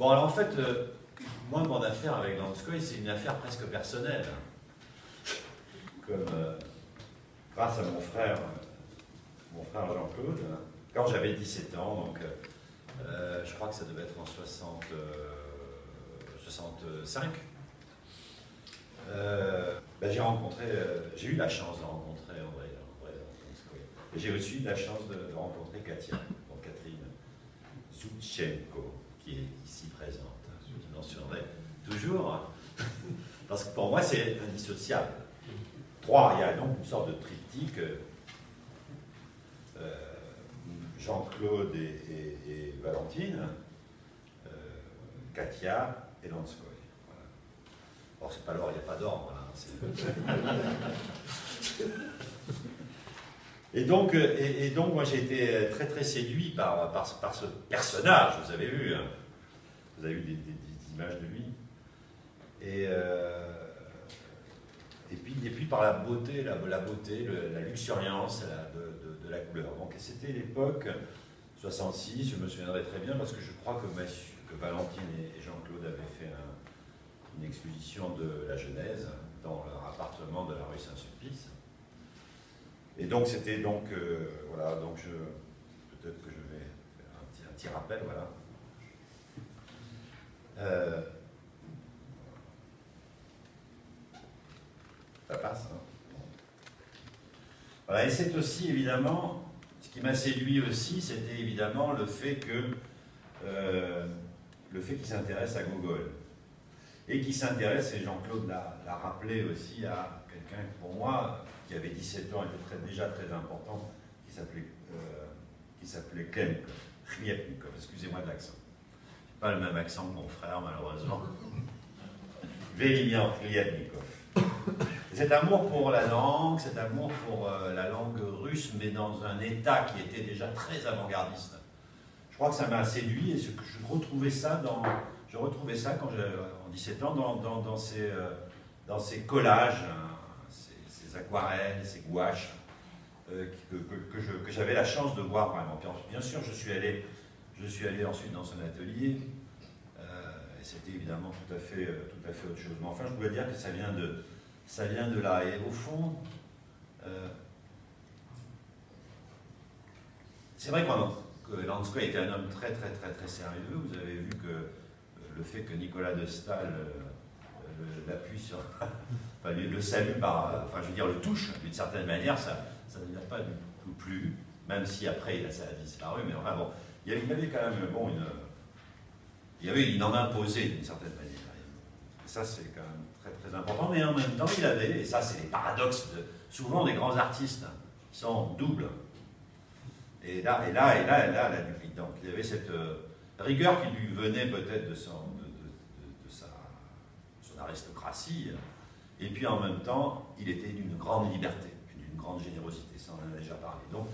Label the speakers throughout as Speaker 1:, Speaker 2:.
Speaker 1: Bon, alors en fait, moi, mon affaire avec Lanskoï, c'est une affaire presque personnelle. Comme grâce à mon frère Jean-Claude, quand j'avais 17 ans, donc je crois que ça devait être en 65, ben, j'ai eu la chance de rencontrer André Lanskoï. Et j'ai aussi eu la chance de rencontrer Katia, donc Catherine Zoutchenko, qui est ici présente. Je mentionnerai toujours, parce que pour moi c'est indissociable. Il y a donc une sorte de triptyque, Jean-Claude et Valentine, Katia et Lanskoï. Voilà. Or c'est pas l'or, il n'y a pas d'or, voilà. Et donc moi j'ai été très très séduit par ce personnage, vous avez vu, hein. Vous avez vu des images de lui. Et puis par la beauté, la luxuriance de la couleur. Donc c'était l'époque 66, je me souviendrai très bien, parce que je crois que Valentine et Jean-Claude avaient fait une exposition de la Genèse dans leur appartement de la rue Saint-Sulpice. Et donc c'était voilà, donc peut-être que je vais faire un petit rappel, voilà. Ça passe, hein. Voilà, et c'est aussi évidemment, ce qui m'a séduit aussi, c'était évidemment le fait qu'il s'intéresse à Gogol. Et qu'il s'intéresse, et Jean-Claude l'a rappelé aussi, à quelqu'un que pour moi, qui avait 17 ans, était déjà très important, qui s'appelait Khliapnikov, excusez-moi de l'accent. Pas le même accent que mon frère, malheureusement. Vélimian Khliapnikov. Cet amour pour la langue, cet amour pour la langue russe, mais dans un état qui était déjà très avant-gardiste. Je crois que ça m'a séduit et je retrouvais ça quand j'avais 17 ans dans ces collages, hein, ces aquarelles, ces gouaches que j'avais la chance de voir vraiment. Bien sûr, je suis allé ensuite dans son atelier. Et c'était évidemment tout à fait autre chose. Mais enfin, je voulais dire que ça vient de là. Et au fond, c'est vrai que Lanskoï était un homme très sérieux. Vous avez vu que le fait que Nicolas de Staël l'appuie sur, enfin, le salue par, enfin, je veux dire, le touche d'une certaine manière, ça ne lui a pas du tout plu, même si après ça a disparu. Mais enfin bon, il y avait quand même il en imposait d'une certaine manière. Et ça, c'est quand même très important. Mais en même temps, il avait, et ça, c'est les paradoxes souvent des grands artistes, qui sont doubles. Et là, la duplique. Donc, il y avait cette rigueur qui lui venait peut-être de son aristocratie. Et puis, en même temps, il était d'une grande liberté, d'une grande générosité. Ça, on en a déjà parlé. Donc,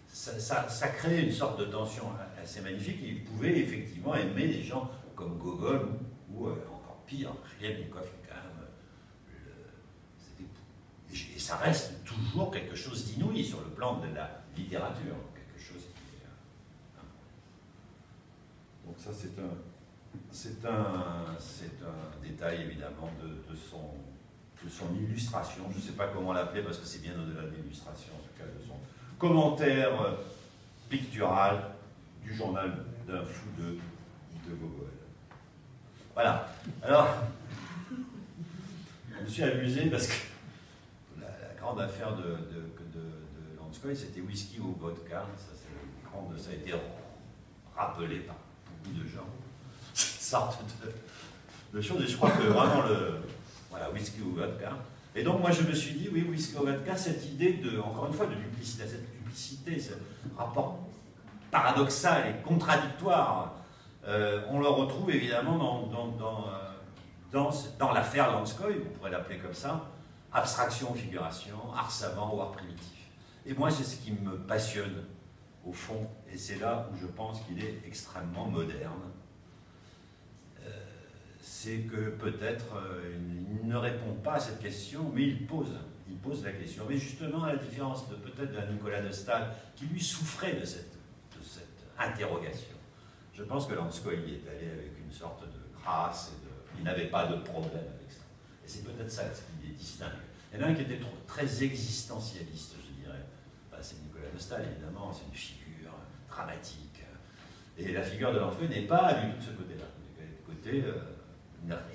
Speaker 1: ça créait une sorte de tension assez magnifique. Et il pouvait effectivement aimer des gens comme Gogol ou encore pire, Khliapnikov, quand même. Et ça reste toujours quelque chose d'inouï sur le plan de la littérature. Quelque chose qui est. Donc, ça, c'est un détail évidemment de son illustration. Je ne sais pas comment l'appeler parce que c'est bien au-delà de l'illustration, en tout cas de son commentaire pictural du journal d'un fou de Gogol. Voilà. Alors, je me suis amusé parce que la grande affaire de Lanskoï, c'était whisky ou vodka. Ça a été rappelé par beaucoup de gens. Cette sorte de choses. Et je crois que vraiment voilà, whisky ou vodka. Et donc moi je me suis dit, oui, whisky ou vodka, cette idée encore une fois, de duplicité, cette duplicité, ce rapport paradoxal et contradictoire, on le retrouve évidemment dans l'affaire Lanskoï, on pourrait l'appeler comme ça, abstraction, figuration, art savant ou art primitif. Et moi c'est ce qui me passionne au fond, et c'est là où je pense qu'il est extrêmement moderne. C'est que peut-être il ne répond pas à cette question, mais il pose la question. Mais justement, à la différence peut-être d'un Nicolas de Staël, qui lui souffrait de cette interrogation. Je pense que Lanskoi y est allé avec une sorte de grâce, il n'avait pas de problème avec ça. Et c'est peut-être ça qui les distingue. Il y en a un qui était très existentialiste, je dirais. Enfin, c'est Nicolas de Staël, évidemment, c'est une figure dramatique. Et la figure de Lanskoi n'est pas du tout de ce côté-là.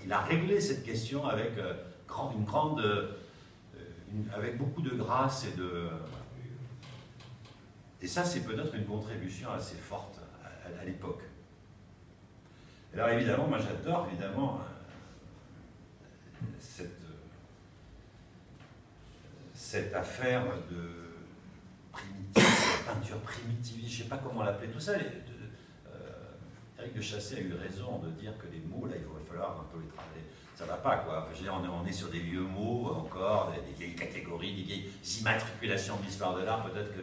Speaker 1: Il a réglé cette question avec, avec beaucoup de grâce et de... Et ça, c'est peut-être une contribution assez forte à l'époque. Alors évidemment, moi j'adore évidemment cette affaire de peinture primitiviste, je ne sais pas comment l'appeler, tout ça. Éric de Chassey a eu raison de dire que les mots, là, il va falloir un peu les travailler. Ça ne va pas, quoi. Enfin, je veux dire, on est sur des vieux mots encore, des vieilles catégories, des vieilles immatriculations de l'histoire de l'art, peut-être que...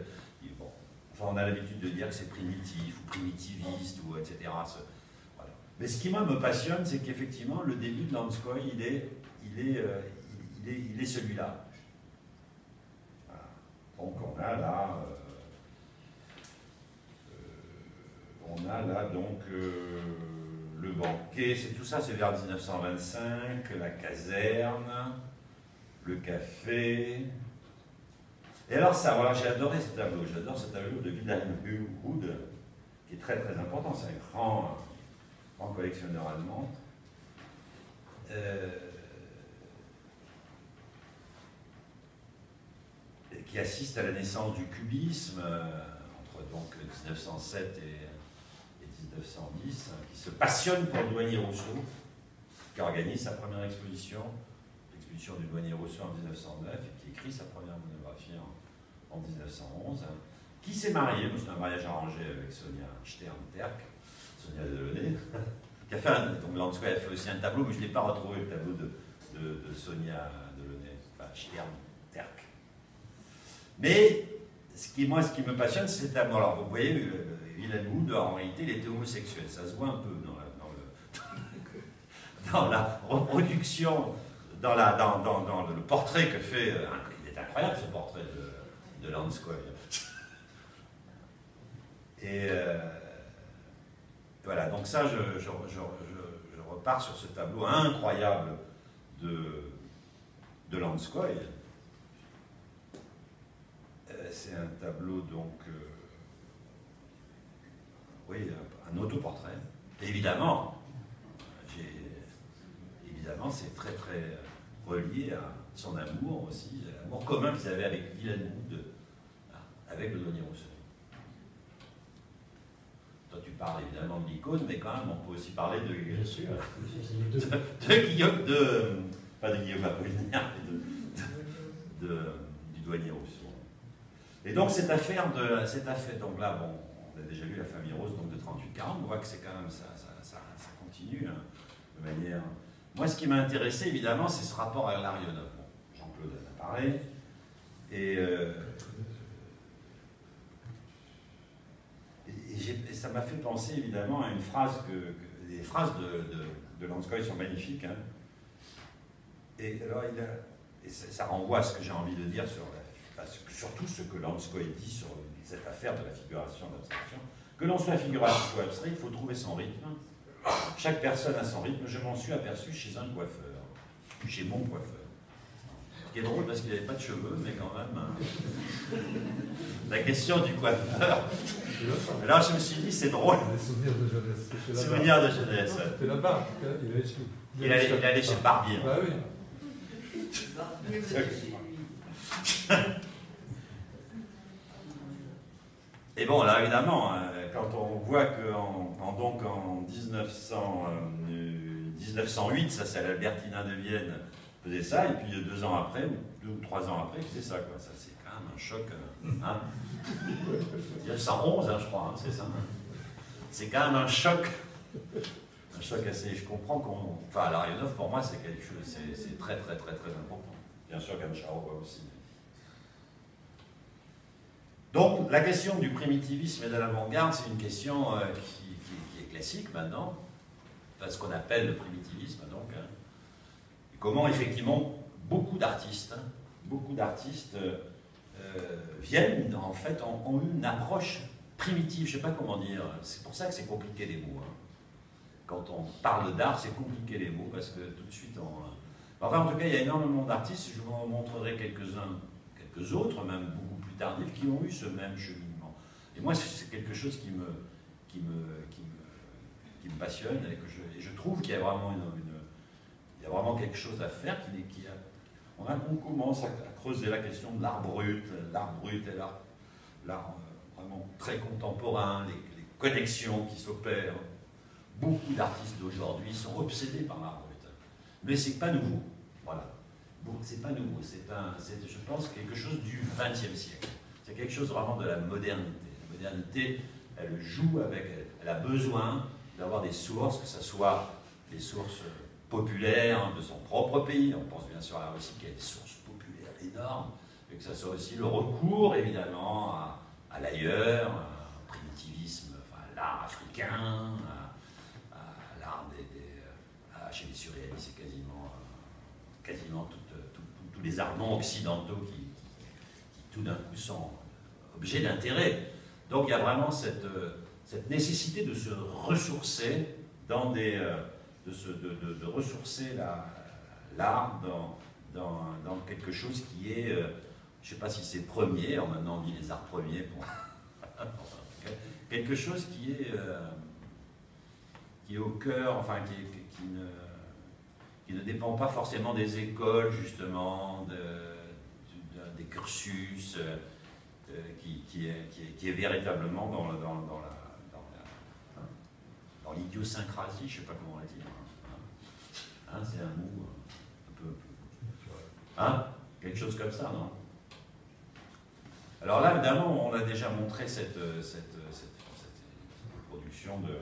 Speaker 1: Bon, enfin, on a l'habitude de dire que c'est primitif, ou primitiviste, ou etc. Voilà. Mais ce qui, moi, me passionne, c'est qu'effectivement, le début de Lanskoi, il est celui-là. Voilà. Donc, on a là... donc le banquet, c'est tout ça, c'est vers 1925, la caserne, le café. Et alors ça, voilà, j'ai adoré ce tableau, j'adore ce tableau de Wilhelm Hood, qui est très très important, c'est un grand collectionneur allemand. Qui assiste à la naissance du cubisme, entre donc 1907 et 1910, qui se passionne pour le douanier Rousseau, qui organise sa première exposition, l'exposition du douanier Rousseau en 1909, et qui écrit sa première monographie en 1911, qui s'est marié, c'est un mariage arrangé avec Sonia Stern-Terk, Sonia Delaunay, qui a fait donc Lanskoi a fait aussi un tableau, mais je n'ai pas retrouvé le tableau de Sonia Delaunay, enfin Stern-Terk. Mais ce qui me passionne, c'est ce tableau. Alors, vous voyez, Wilhelm Hood, en réalité, il était homosexuel. Ça se voit un peu dans la reproduction, dans le portrait que fait... il est incroyable, ce portrait de Lanskoi. Et voilà, donc ça, je repars sur ce tableau incroyable de Lanskoi. C'est un tableau, donc, oui, un autoportrait. Évidemment, c'est très très relié à son amour aussi, à l'amour commun qu'ils avaient avec Wilhelm Hood, avec le douanier Rousseau. Toi, tu parles évidemment de l'icône, mais quand même, on peut aussi parler de... Bien sûr. De Guillaume, pas de Guillaume Apollinaire, mais du douanier Rousseau. Et donc cette affaire, donc là, bon, on a déjà vu la famille Rose donc de 38-40, on voit que c'est quand même ça continue hein, de manière. Moi, ce qui m'a intéressé évidemment, c'est ce rapport à Larionov. Bon, Jean-Claude en a parlé, et ça m'a fait penser évidemment à une phrase les phrases de Lanskoi sont magnifiques. Hein. Et alors ça renvoie à ce que j'ai envie de dire surtout ce que Lanskoi dit sur cette affaire de la figuration d'abstraction. Que l'on soit figuratif ou abstrait, il faut trouver son rythme. Chaque personne a son rythme. Je m'en suis aperçu chez un coiffeur, chez mon coiffeur. Ce qui est drôle parce qu'il n'avait pas de cheveux, mais quand même. Hein. La question du coiffeur. Là, je me suis dit, c'est drôle.
Speaker 2: Des souvenirs de jeunesse.
Speaker 1: Souvenirs de jeunesse.
Speaker 2: C'était là-bas.
Speaker 1: Il allait chez le barbier.
Speaker 2: Bah oui.
Speaker 1: Et bon, là, évidemment, quand on voit qu'en 1908, ça c'est l'Albertina de Vienne, faisait ça, et puis 2 ans après, ou 2 ou 3 ans après, il faisait ça, quoi. Ça, c'est quand même un choc. Hein. 1911, hein, je crois, hein, c'est ça. Hein. C'est quand même un choc. Un choc assez. Je comprends qu'on. Enfin, Larionov, pour moi, c'est quelque chose. C'est très, très, très, très important. Bien sûr qu'Anne-Charot aussi. Donc, la question du primitivisme et de l'avant-garde, c'est une question qui est classique maintenant, enfin, ce qu'on appelle le primitivisme, donc. Hein. Et comment, effectivement, beaucoup d'artistes viennent, en fait, ont eu une approche primitive, je ne sais pas comment dire. C'est pour ça que c'est compliqué les mots. Hein. Quand on parle d'art, c'est compliqué les mots, parce que tout de suite on... Enfin, en tout cas, il y a énormément d'artistes, je vous en montrerai quelques-uns, quelques autres, même beaucoup plus tardifs, qui ont eu ce même cheminement. Et moi, c'est quelque chose qui me passionne, et je trouve qu'il y a vraiment il y a vraiment quelque chose à faire. On commence à creuser la question de l'art brut et l'art vraiment très contemporain, les connexions qui s'opèrent. Beaucoup d'artistes d'aujourd'hui sont obsédés par l'art brut. Mais c'est pas nouveau. Voilà. Bon, c'est pas nouveau. C'est, je pense, quelque chose du XXe siècle. C'est quelque chose vraiment de la modernité. La modernité, elle joue avec, elle a besoin d'avoir des sources, que ce soit des sources populaires de son propre pays. On pense bien sûr à la Russie qui a des sources populaires énormes, et que ce soit aussi le recours, évidemment, à l'ailleurs, au primitivisme, enfin, à l'art africain, à l'art chez les surréalistes, c'est quasiment tous les arts non occidentaux qui tout d'un coup sont objets d'intérêt. Donc il y a vraiment cette nécessité de se ressourcer dans de ressourcer l'art dans quelque chose qui est, je ne sais pas si c'est premier, maintenant on dit les arts premiers, pour quelque chose qui est au cœur, enfin qui ne dépend pas forcément des écoles, justement, des cursus, qui est véritablement dans l'idiosyncrasie, je ne sais pas comment on va dire. Hein, c'est un mot un peu... Hein, quelque chose comme ça, non? Alors là, évidemment, on a déjà montré cette production de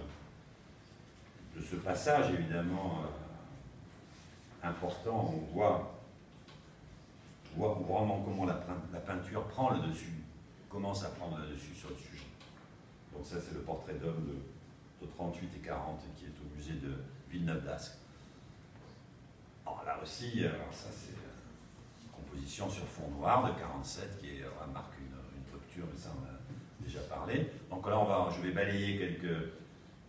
Speaker 1: ce passage, évidemment, important. On voit vraiment comment la peinture prend le dessus, commence à prendre le dessus sur le sujet. Donc ça, c'est le portrait d'homme de 38 et 40 qui est au musée de Villeneuve-d'Ascq. Alors là aussi, ça c'est une composition sur fond noir de 47 qui marque une rupture, mais ça on a déjà parlé. Donc là, je vais balayer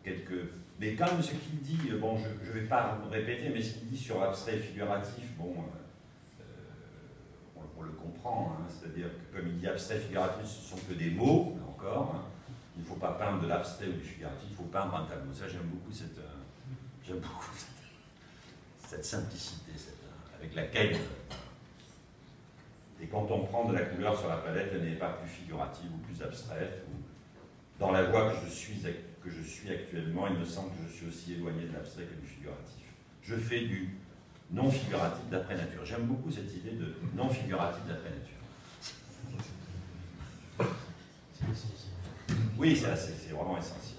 Speaker 1: quelques... Mais quand même, ce qu'il dit, bon, je ne vais pas me répéter, mais ce qu'il dit sur l'abstrait et figuratif, bon, on le comprend, hein, c'est-à-dire que comme il dit abstrait et figuratif, ce ne sont que des mots, là encore, hein. Il ne faut pas peindre de l'abstrait ou du figuratif, il faut peindre un tableau. Ça, j'aime beaucoup cette simplicité avec laquelle, et quand on prend de la couleur sur la palette, elle n'est pas plus figurative ou plus abstraite. Dans la voie que je suis actuellement, il me semble que je suis aussi éloigné de l'abstrait que du figuratif. Je fais du non-figuratif d'après nature. J'aime beaucoup cette idée de non-figuratif d'après nature.
Speaker 2: C'est essentiel.
Speaker 1: Oui, c'est vraiment essentiel.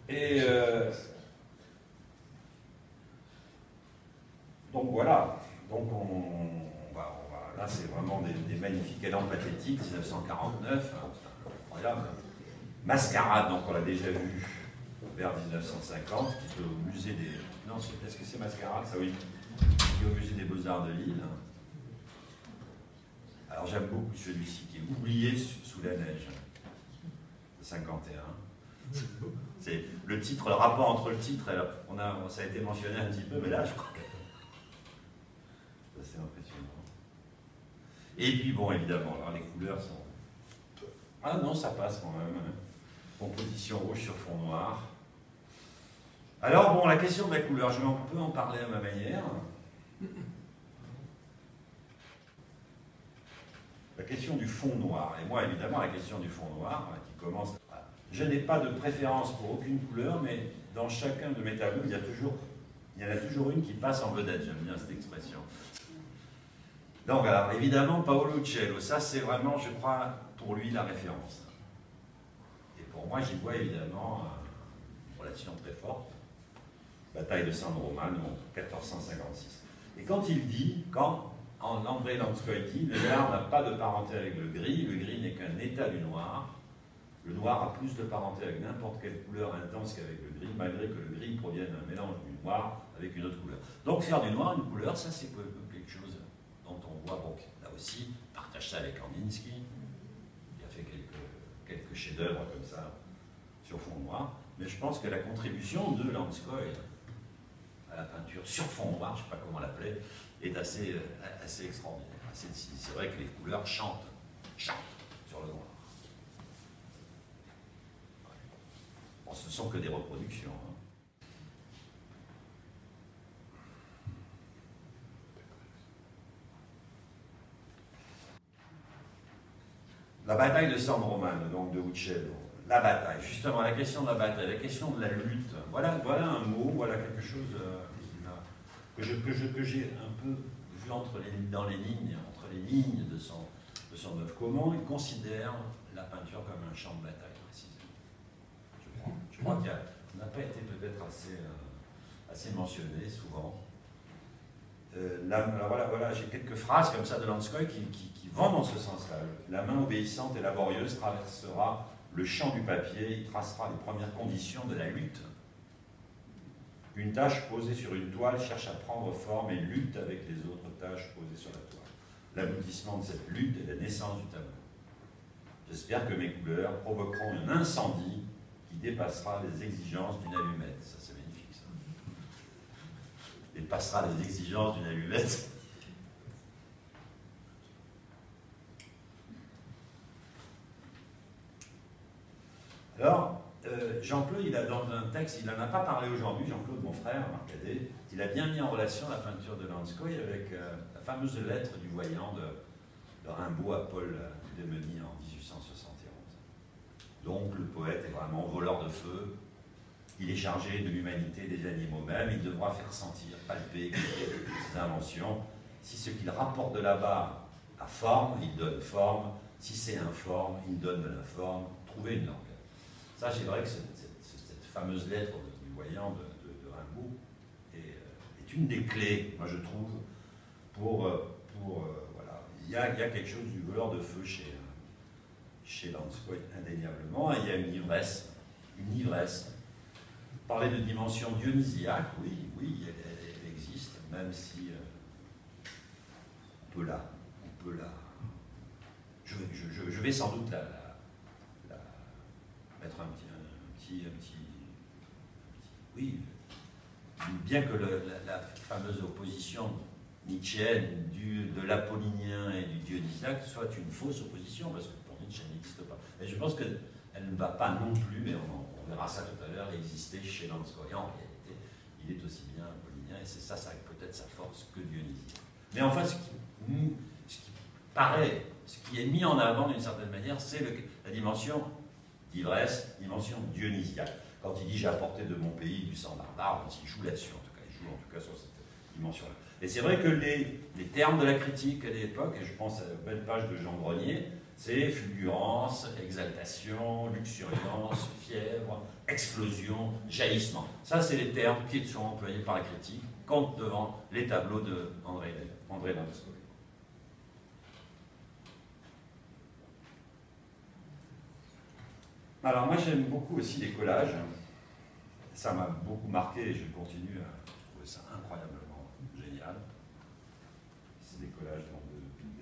Speaker 1: Et donc voilà. Donc là, c'est vraiment des magnifiques élans pathétiques, 1949, hein, incroyable. Mascarade, donc on l'a déjà vu vers 1950, qui est au musée des... Non, est-ce que c'est Mascarade, ça oui, qui est au musée des Beaux-Arts de Lille. Alors j'aime beaucoup celui-ci, qui est oublié sous la neige, de 51. C'est le titre, le rapport entre le titre et ça a été mentionné un petit peu, mais là je crois que c'est impressionnant. Et puis bon, évidemment, alors les couleurs sont... Ah non, ça passe quand même. Hein. Composition rouge sur fond noir. Alors bon, la question de la couleur, je vais un peu en parler à ma manière. La question du fond noir. Et moi, évidemment, la question du fond noir, qui commence... Je n'ai pas de préférence pour aucune couleur, mais dans chacun de mes tableaux, il y en a toujours une qui passe en vedette. J'aime bien cette expression. Donc, alors, évidemment, Paolo Uccello, ça c'est vraiment, je crois, pour lui, la référence. Et pour moi, j'y vois évidemment une relation très forte. Bataille de San Romano, 1456. Et quand il dit, en André Lanskoï dit, le noir n'a pas de parenté avec le gris n'est qu'un état du noir. Le noir a plus de parenté avec n'importe quelle couleur intense qu'avec le gris, malgré que le gris provienne d'un mélange du noir avec une autre couleur. Donc faire du noir une couleur, ça c'est quelque chose dont on voit, bon, là aussi, partage ça avec Kandinsky, qui a quelques chefs-d'œuvre comme ça sur fond noir, mais je pense que la contribution de Lanskoi à la peinture sur fond noir, je ne sais pas comment l'appeler, est assez extraordinaire. C'est vrai que les couleurs chantent sur le noir. Bon, ce ne sont que des reproductions. Hein. La bataille de San Romano, donc de Uccello. La bataille, justement, la question de la bataille, la question de la lutte. Voilà un mot, voilà quelque chose que j'ai un peu vu dans les lignes, entre les lignes de son œuvre. Comment il considère la peinture comme un champ de bataille, précisément. Je crois qu'il n'a pas été peut-être assez mentionné souvent. Voilà, j'ai quelques phrases comme ça de Lanskoi qui vont dans ce sens-là. La main obéissante et laborieuse traversera le champ du papier, il tracera les premières conditions de la lutte. Une tâche posée sur une toile cherche à prendre forme et lutte avec les autres tâches posées sur la toile. L'aboutissement de cette lutte est la naissance du tableau. J'espère que mes couleurs provoqueront un incendie qui dépassera les exigences d'une allumette. Ça, c'est magnifique, ça. Dépassera les exigences d'une allumette. Alors, Jean-Claude, il a dans un texte, il n'en a pas parlé aujourd'hui, Jean-Claude, mon frère, Marcadet, il a bien mis en relation la peinture de Lanskoi avec la fameuse lettre du voyant de Rimbaud à Paul Démeny en 1871. Donc, le poète est vraiment voleur de feu, il est chargé de l'humanité des animaux même, il devra faire sentir, palper, ses inventions. Si ce qu'il rapporte de là-bas a forme, il donne forme. Si c'est informe, il donne de la forme. Trouver une langue. Ça, c'est vrai que cette fameuse lettre du voyant de Rimbaud est une des clés, moi je trouve, voilà. Il y a quelque chose du voleur de feu chez Lanskoi, indéniablement, et il y a une ivresse. Parler de dimension dionysiaque, oui, elle existe, même si on peut la. Je vais sans doute mettre un petit. Oui, bien que la fameuse opposition nietzschéenne de l'apollinien et du dionysiaque soit une fausse opposition, parce que pour Nietzsche, elle n'existe pas. Et je pense qu'elle ne va pas non plus, mais on verra ça tout à l'heure, exister chez Lanskoi. En réalité, il est aussi bien apollinien, et c'est ça peut-être sa force que dionysiaque. Mais enfin, ce qui est mis en avant d'une certaine manière, c'est la dimension d'ivresse, dimension dionysiaque. Quand il dit « j'ai apporté de mon pays du sang barbare », il joue là-dessus, en tout cas sur cette dimension-là. Et c'est vrai que les termes de la critique à l'époque, et je pense à la belle page de Jean Grenier, c'est fulgurance, exaltation, luxuriance, fièvre, explosion, jaillissement. Ça, c'est les termes qui sont employés par la critique quand devant les tableaux d'André Lanskoi. Alors moi j'aime beaucoup aussi les collages, ça m'a beaucoup marqué et je continue à trouver ça incroyablement génial. C'est des collages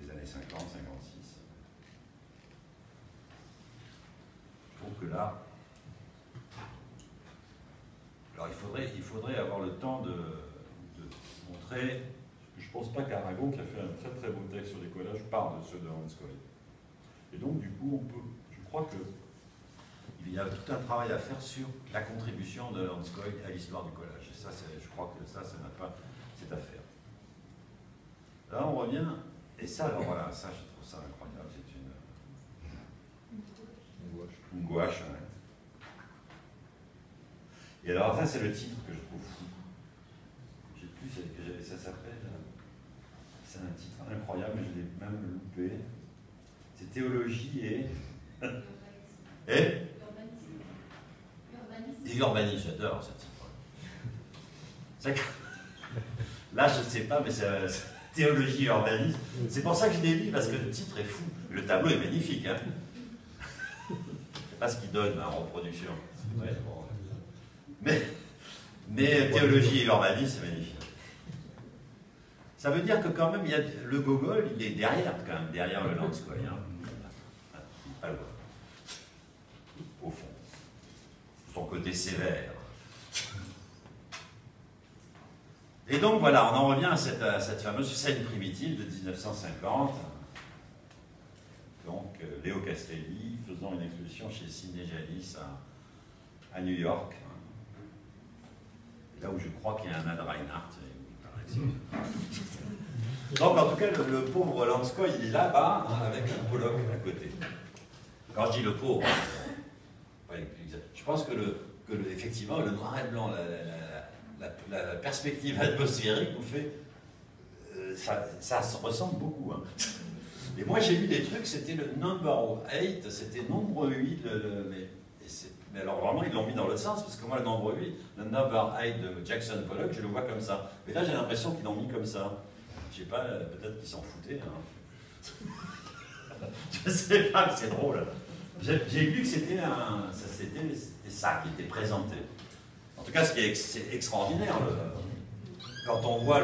Speaker 1: des années 50, 56. Je trouve que là, alors il faudrait avoir le temps de montrer, je ne pense pas qu'Aragon, qui a fait un très très beau texte sur les collages, parle de ceux de Lanskoi. Et donc du coup je crois que il y a tout un travail à faire sur la contribution de Lanskoi à l'histoire du collage. Et ça, je crois que ça n'a pas cette affaire. Là, on revient, et ça, alors voilà, ça, je trouve ça incroyable. C'est une gouache. Ouais. Et alors, ça, c'est le titre que je trouve fou. Je ne sais plus, ça s'appelle. C'est un titre incroyable, mais je l'ai même loupé. C'est Théologie et. Et urbanisme, j'adore ce titre. Là, je ne sais pas, mais c'est théologie et urbanisme. C'est pour ça que je l'ai lu, parce que le titre est fou. Le tableau est magnifique. Hein. C'est pas ce qu'il donne en reproduction. Ouais, bon. Mais théologie et urbanisme, c'est magnifique. Ça veut dire que quand même, le Gogol, il est derrière, quand même, derrière le Lanskoi. Hein. Pas loin. ton côté sévère. Et donc voilà, on en revient à cette fameuse scène primitive de 1950. Donc Léo Castelli faisant une exposition chez Sidney Janis à New York. Là où je crois qu'il y a un Ad Reinhardt. Donc en tout cas, le pauvre Lanskoi, il est là-bas, hein, avec un Pollock à côté. Quand je dis le pauvre, je pense que, effectivement, le noir et blanc, la perspective atmosphérique vous fait... ça se ressemble beaucoup. Hein. Et moi j'ai lu des trucs, c'était le number 8, c'était nombre 8, mais alors vraiment ils l'ont mis dans l'autre sens, parce que moi le nombre 8, le number 8 de Jackson Pollock, je le vois comme ça. Mais là j'ai l'impression qu'ils l'ont mis comme ça. Je sais pas, peut-être qu'ils s'en foutaient. Hein. Je sais pas, mais c'est drôle. J'ai lu que c'était ça qui était présenté. En tout cas, ce qui est extraordinaire, quand on voit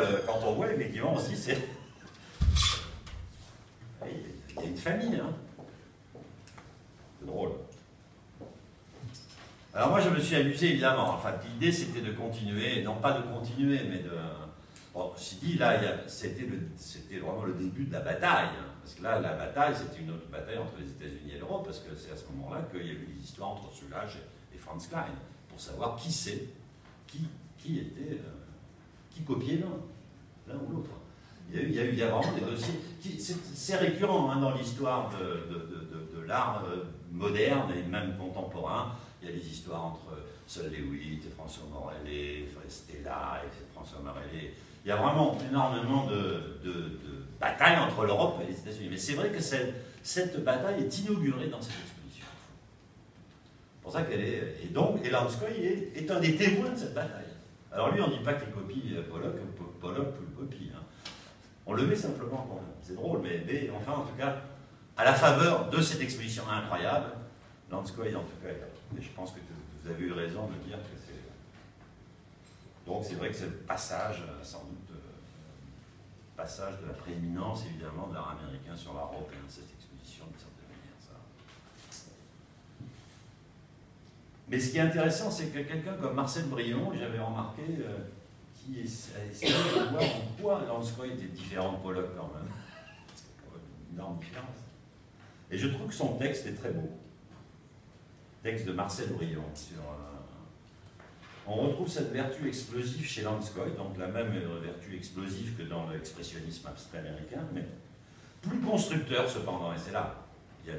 Speaker 1: effectivement aussi, c'est... Il y a une famille, hein. C'est drôle. Alors moi, je me suis amusé, évidemment. Enfin, l'idée, c'était de continuer, non pas de continuer, mais de... Bon, je me suis dit, là, c'était vraiment le début de la bataille. Hein, parce que là, la bataille, c'était une autre bataille entre les États-Unis et l'Europe, parce que c'est à ce moment-là qu'il y a eu des histoires entre Soulages et Franz Klein, pour savoir qui c'est, qui copiait l'un ou l'autre. Il y a vraiment des dossiers. C'est récurrent hein, dans l'histoire de l'art moderne et même contemporain. Il y a des histoires entre Sol Lewitt et François Morellet, Stella et François Morellet. Il y a vraiment énormément de batailles entre l'Europe et les États-Unis. Mais c'est vrai que cette bataille est inaugurée dans cette exposition. C'est pour ça qu'elle est... Et Lanskoi est un des témoins de cette bataille. Alors lui, on ne dit pas qu'il copie Pollock le copie. Hein. On le met simplement en compte. C'est drôle, mais enfin, en tout cas, à la faveur de cette exposition incroyable, Lanskoi, en tout cas, et je pense que vous avez eu raison de dire que c'est... Donc c'est vrai que c'est le passage, sans doute, passage de la prééminence, évidemment, de l'art américain sur l'art européen, cette exposition, d'une certaine manière. Ça. Mais ce qui est intéressant, c'est que quelqu'un comme Marcel Brion, j'avais remarqué, qui essayé de voir en quoi Lanskoi était différent de Pollock quand même. C'est quand même une énorme différence. Et je trouve que son texte est très beau. Texte de Marcel Brion sur... On retrouve cette vertu explosive chez Lanskoi, donc la même vertu explosive que dans l'expressionnisme abstrait américain, mais plus constructeur cependant, et c'est là, il y a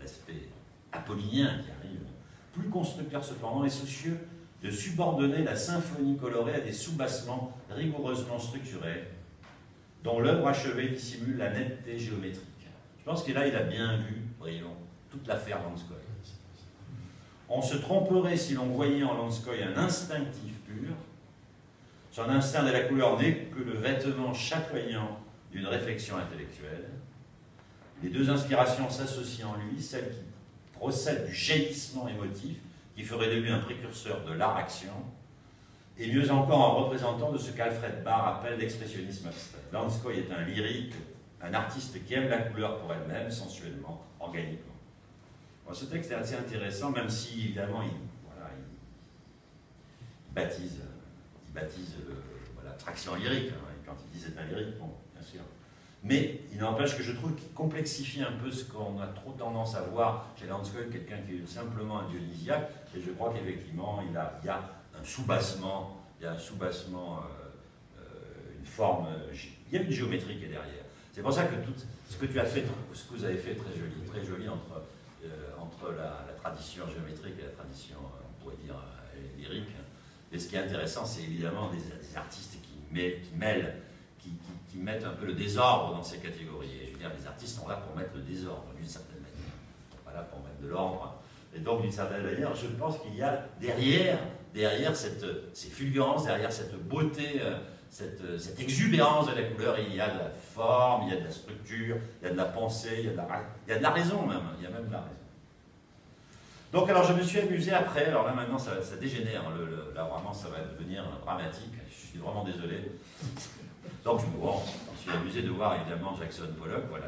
Speaker 1: l'aspect apollinien qui arrive, plus constructeur cependant et soucieux de subordonner la symphonie colorée à des soubassements rigoureusement structurés, dont l'œuvre achevée dissimule la netteté géométrique. Je pense que là, il a bien vu, Brion, toute l'affaire Lanskoi. On se tromperait si l'on voyait en Lanskoi un instinctif pur. Son instinct de la couleur n'est que le vêtement chatoyant d'une réflexion intellectuelle. Les deux inspirations s'associent en lui, celle qui procède du jaillissement émotif, qui ferait de lui un précurseur de l'art-action, et mieux encore un représentant de ce qu'Alfred Barr appelle l'expressionnisme abstrait. Lanskoi est un lyrique, un artiste qui aime la couleur pour elle-même, sensuellement, organiquement. Bon, ce texte est assez intéressant, même si, évidemment, il baptise la traction lyrique. Hein, quand il dit c'est un lyrique, bon, bien sûr. Mais il n'empêche que je trouve qu'il complexifie un peu ce qu'on a trop tendance à voir chez Lanskoi, quelqu'un qui est simplement un dionysiaque, et je crois qu'effectivement, il y a un soubassement, une forme, il y a une géométrie qui est derrière. C'est pour ça que tout ce que tu as fait, ce que vous avez fait très joli entre la tradition géométrique et la tradition, on pourrait dire, lyrique. Et ce qui est intéressant, c'est évidemment des artistes qui mettent un peu le désordre dans ces catégories. Et je veux dire, les artistes sont là pour mettre le désordre, d'une certaine manière. Voilà, pour mettre de l'ordre. Et donc, d'une certaine manière, je pense qu'il y a derrière ces fulgurances, derrière cette beauté, cette exubérance de la couleur, il y a de la forme, il y a de la structure, il y a de la pensée, il y a de la raison même. Il y a même de la raison. Donc, alors, je me suis amusé après. Alors là, maintenant, ça dégénère. Là, vraiment, ça va devenir dramatique. Je suis vraiment désolé. Donc, je me suis amusé de voir, évidemment, Jackson Pollock. Voilà,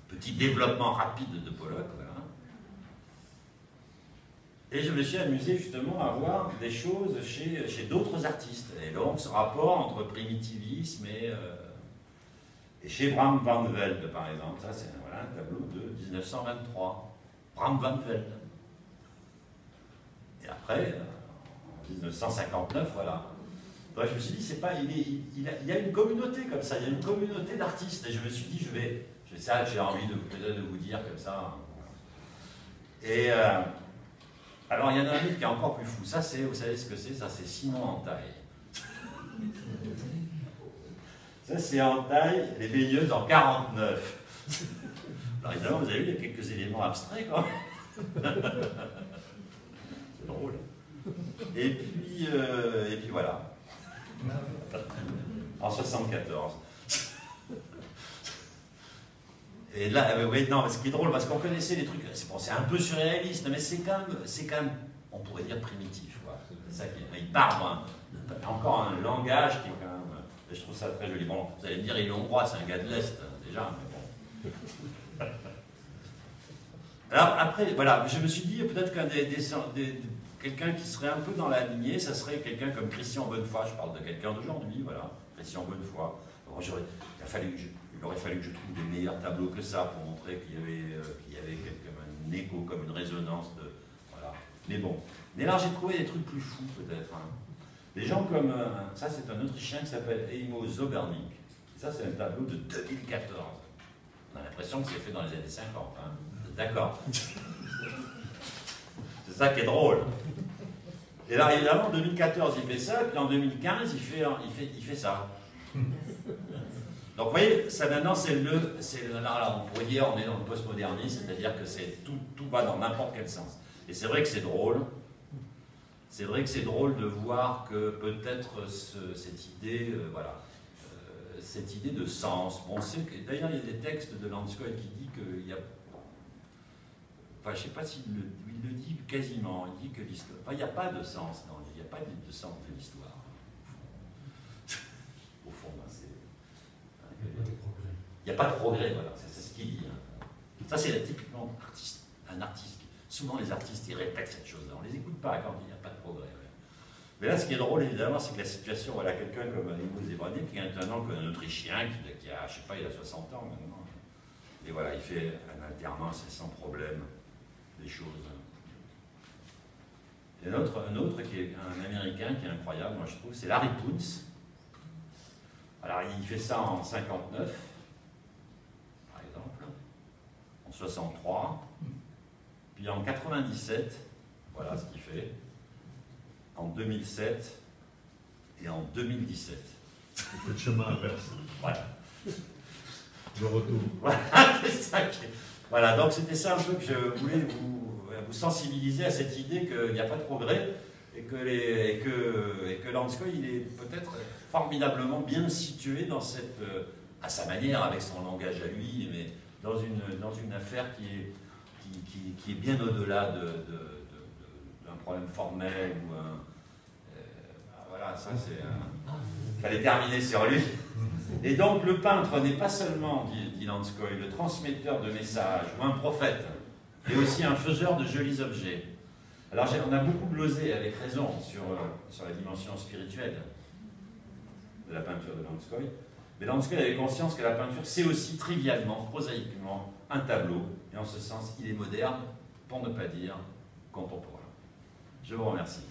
Speaker 1: petit développement rapide de Pollock. Voilà. Et je me suis amusé justement à voir des choses chez d'autres artistes. Et donc ce rapport entre primitivisme et chez Bram van Velde, par exemple. Ça, c'est voilà, un tableau de 1923. Bram van Velde. Et après, en 1959, voilà. Donc, je me suis dit, c'est pas, il y a une communauté comme ça, il y a une communauté d'artistes. Et je me suis dit, ça, j'ai envie peut-être de vous dire comme ça. Et alors, il y en a un autre qui est encore plus fou. Ça, vous savez ce que c'est? Ça, c'est Simon Entaille. Ça, c'est Entaille, les baigneuses en 49. Alors, évidemment, vous avez vu, il y a quelques éléments abstraits, quand même. C'est drôle. Et puis voilà. En 74. Et là, oui, non, ce qui est drôle, parce qu'on connaissait les trucs, c'est un peu surréaliste, mais c'est quand même, on pourrait dire primitif. C'est ça il parle, encore un langage qui est quand même, je trouve ça très joli. Bon, vous allez me dire, il est hongrois, c'est un gars de l'Est, déjà, mais bon. Alors après, voilà, je me suis dit, peut-être qu'un quelqu'un qui serait un peu dans la lignée, ça serait quelqu'un comme Christian Bonnefoy. Je parle de quelqu'un d'aujourd'hui, voilà, Christian Bonnefoy. Bon, il aurait fallu que je trouve des meilleurs tableaux que ça pour montrer qu'il y avait un écho, comme une résonance de, voilà. Mais bon. Mais là, j'ai trouvé des trucs plus fous, peut-être. Hein. Des gens comme, ça c'est un Autrichien qui s'appelle Eimo Zobernik. Ça, c'est un tableau de 2014. On a l'impression que c'est fait dans les années 50. Hein. D'accord. C'est ça qui est drôle. Et là, évidemment, en 2014, il fait ça, et puis en 2015, il fait ça. Donc, vous voyez, ça maintenant, là, on pourrait dire, on est dans le postmodernisme, c'est-à-dire que tout va dans n'importe quel sens. Et c'est vrai que c'est drôle. C'est vrai que c'est drôle de voir que peut-être cette idée, cette idée de sens. Bon, on sait que, d'ailleurs, il y a des textes de Landskoy qui dit qu'il y a... Enfin, je ne sais pas s'il le dit quasiment. Il dit que l'histoire... Enfin, il n'y a pas de sens dans il n'y a pas de sens de l'histoire. Au fond, c'est... Il n'y a pas de progrès, voilà. C'est ce qu'il dit. Hein. Ça, c'est typiquement un artiste. Souvent, les artistes, ils répètent cette chose-là. On ne les écoute pas quand il n'y a pas de progrès. Ouais. Mais là, ce qui est drôle, évidemment, c'est que la situation, voilà, quelqu'un comme Eimo Zobernik, qui est un Autrichien, qui a, je sais pas, il a 60 ans maintenant. Et voilà, il fait un alternance et sans problème des choses. Et un autre qui est un Américain qui est incroyable, moi je trouve, c'est Larry Poons. Alors il fait ça en 59, par exemple, en 63, puis en 97, voilà ce qu'il fait, en 2007 et en 2017.
Speaker 3: Le chemin inverse.
Speaker 1: Voilà.
Speaker 3: Le retour.
Speaker 1: Voilà, c'est ça qui est... Voilà, donc c'était ça un peu que je voulais vous sensibiliser à cette idée qu'il n'y a pas de progrès et que Landskoy, il est peut-être formidablement bien situé dans cette, à sa manière, avec son langage à lui, mais dans une affaire qui est bien au-delà d'un problème formel ou voilà, ça c'est... Il fallait terminer sur lui. Et donc le peintre n'est pas seulement, dit Landskoy, le transmetteur de messages ou un prophète, mais aussi un faiseur de jolis objets. Alors on a beaucoup glosé avec raison sur la dimension spirituelle de la peinture de Landskoy, mais Landskoy avait conscience que la peinture c'est aussi trivialement, prosaïquement, un tableau, et en ce sens il est moderne, pour ne pas dire contemporain. Je vous remercie.